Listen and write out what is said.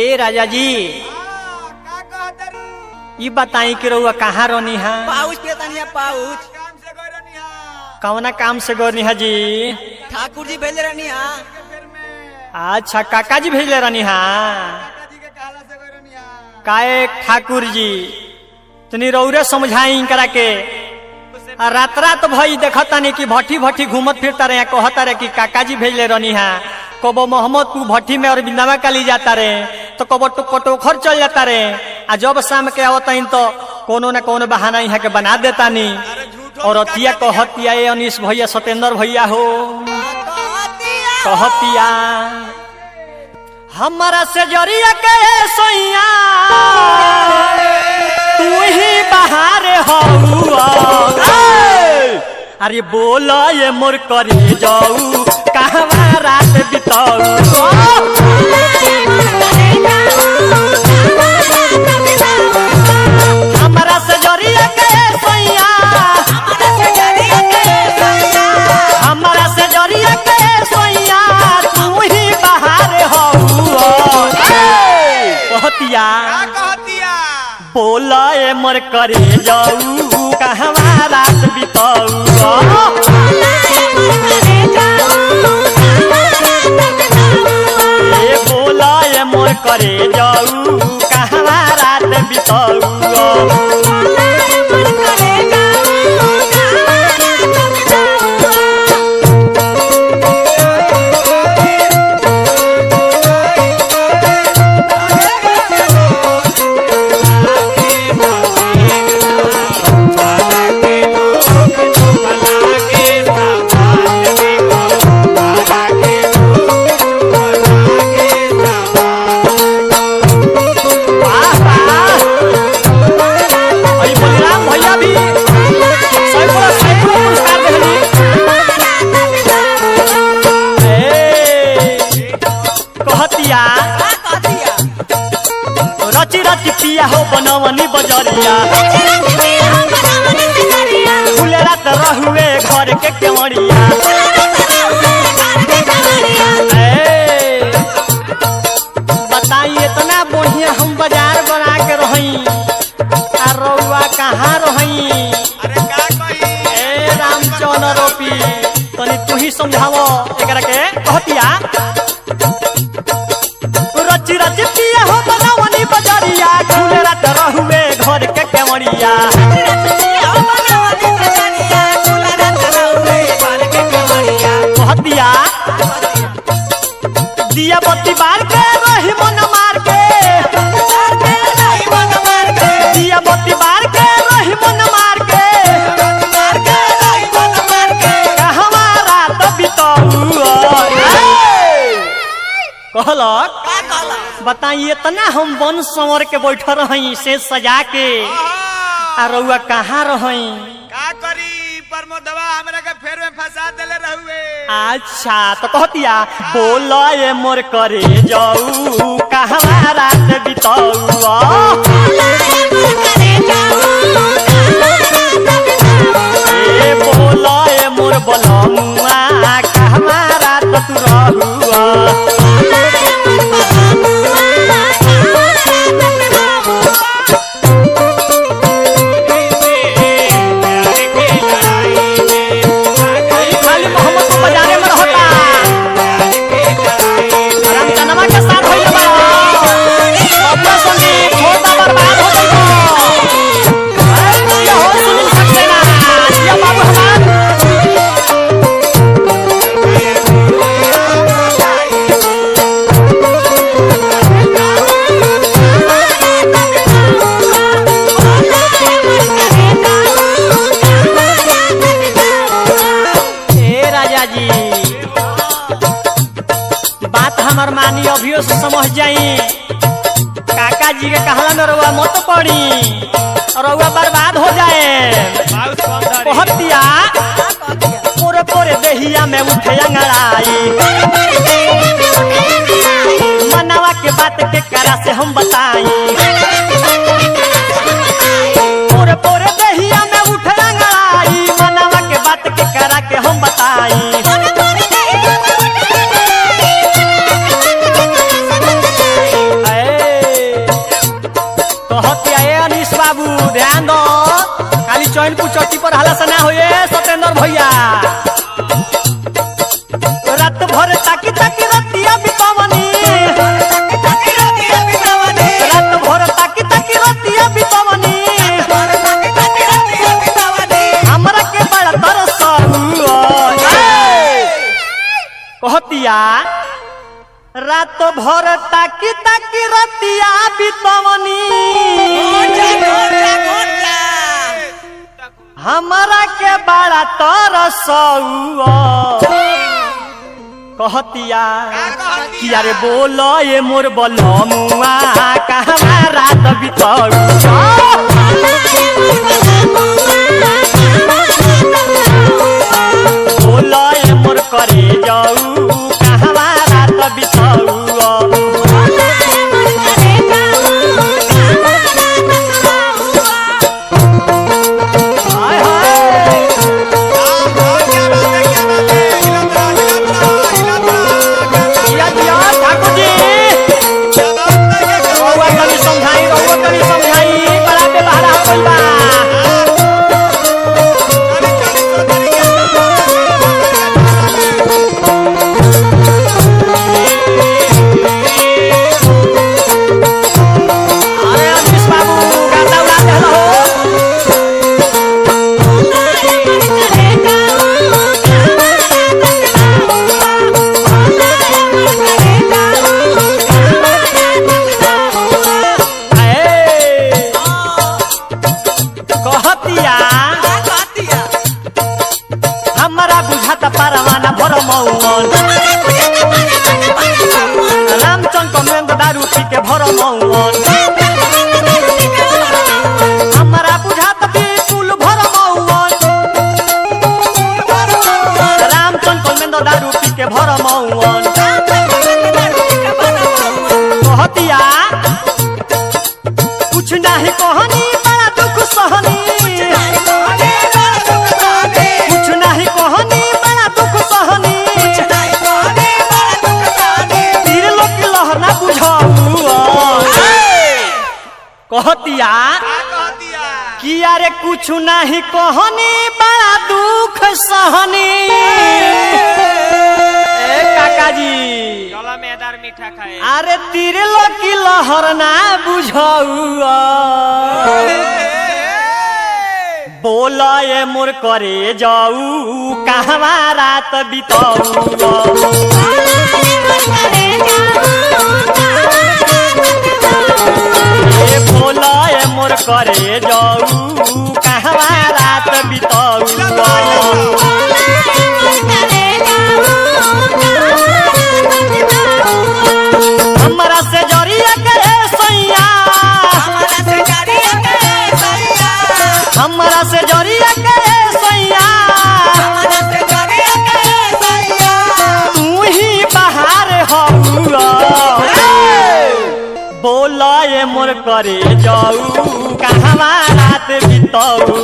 ए राजा जी का कहतरू ये बताई कि रउआ कहाँ रहनी है? पाउच पे तनिया पाउच काम से गई रहनी हा कौना काम से गौरनी है जी? ठाकुर जी भेज रहनी हा फिर में अच्छा काका जी भेजले रहनी है। काका जी के कहला से गई रहनी हा काए ठाकुर जी तनी रौरे समझाई करा के रात रात भई देखता नहीं कि भट्टी भट्टी घूमत फिरता रहे कहता रहे कि काका जी भेजले रहनी है। कबो मोहम्मदपुर भट्टी में और बिंदावा काली जाता रहे तो कबो टोखर चल जाता रहे आ जब शाम के आवता तो कोनो न कोनो बहाना यहाँ के बना देता नहीं। और अतिया कहतिया ए अनीश भैया सत्येंद्र भैया हो कहतिया हमारा से जरिया के सोइया तू ही बाहर हौआ अरे बोला ये मोर करे जाऊ कहवा रात बिताऊ हमारा से जरिया के सोइया हमारा से जरिया के सोइया तू ही बाहर हौआ कहतिया का कहतिया बोला ए मर करे जाऊ कहवा रात बिताऊ ए बोला ए मोर करे जाऊ कहवा रात बिताऊ रची रची पिया हो बनवनी बजरिया फूले रात रहुए घर के केवड़िया बताइए इतना बढ़िया हम बाजार बना के रही आ रउआ कहाँ रही? अरे का कही ए रामचंद्र रोपी तनी तू ही समझावो एकरा के कहतिया रची रची पिया हो बनवनी बजरिया फूले रात रहुए घर के केवड़िया कहतिया दिया बत्ती बार के रही मन मार के दिया बत्ती बार के रही मन मार के कहवा रात बिताऊ कहलक बताइए इतना हम वन संवर के बैठ रही से सजा के आ रउआ कहाँ रही? का करी प्रमोदवा हमरा के फेर में फंसा देले रहुए अच्छा तो कहतिया बोला ये मोर करे जाऊ कहवा रात बिताऊ ए बोला ये मोर बलमुआ कहवा रात तू रहुआ खाली मोहम्मद को बाजारे में रहता रामचंद्रमा के साथ होइल बा अपना संगी छोटा बर्बाद हो गइल ये हो सुनील सक्सेना ये बाबू हमार ए राजा जी बात हमर मानी अभियो से समझ जाई काका जी के कहला में रउआ मत पड़ी रउआ बर्बाद हो जाए। कहतिया पोरे पोरे देहिया में उठे अंगड़ाई मनवा के बात के करा से हम बताई पोरे पोरे देहिया में उठे अंगड़ाई मनवा के बात के करा के हम बताई ए बाबू ध्यान दो खाली चैनपुर चौकी पर हाला से ना होए सत्येंद्र भैया रात भर ताकी ताकी रतिया बितावनी रात भर ताकी ताकी रतिया बितावनी हमरा के बड़ा तरस कहतिया रात भर ताकी ताकी रतिया बितवनी हमारा के बड़ा तरस कहतिया कि अरे बोलो ये मोर बलमुआ कहवा रात बिताऊ बोलो ये मोर करे जाऊ कहवा रात बिताऊ हमारा बुझाता परवाना भरमौन रामचंद्र कमेंद दारू पी के भरमौन हमारा बुझाता बिल्कुल भरमौन रामचंद्र कमेंद दारू पी के भरमौन कहतिया कुछ नहीं कहनी बड़ा दुख सहनी कहतिया कि अरे कुछ नहीं कहनी बड़ा दुख सहनी काका जी चलो मैदार मीठा खाए अरे तिरलो की लहर ना बुझाऊ बोला ये मोर करे जाऊ कहवा रात बिताऊ बोला ये मोर करे जाऊ कहवा रात बिताऊ हमरा से जरिया के सैया हमरा से जरिया के सैया तू ही बाहर हौआ बोला ये मोर करे जाऊ कहवा रात बिताऊ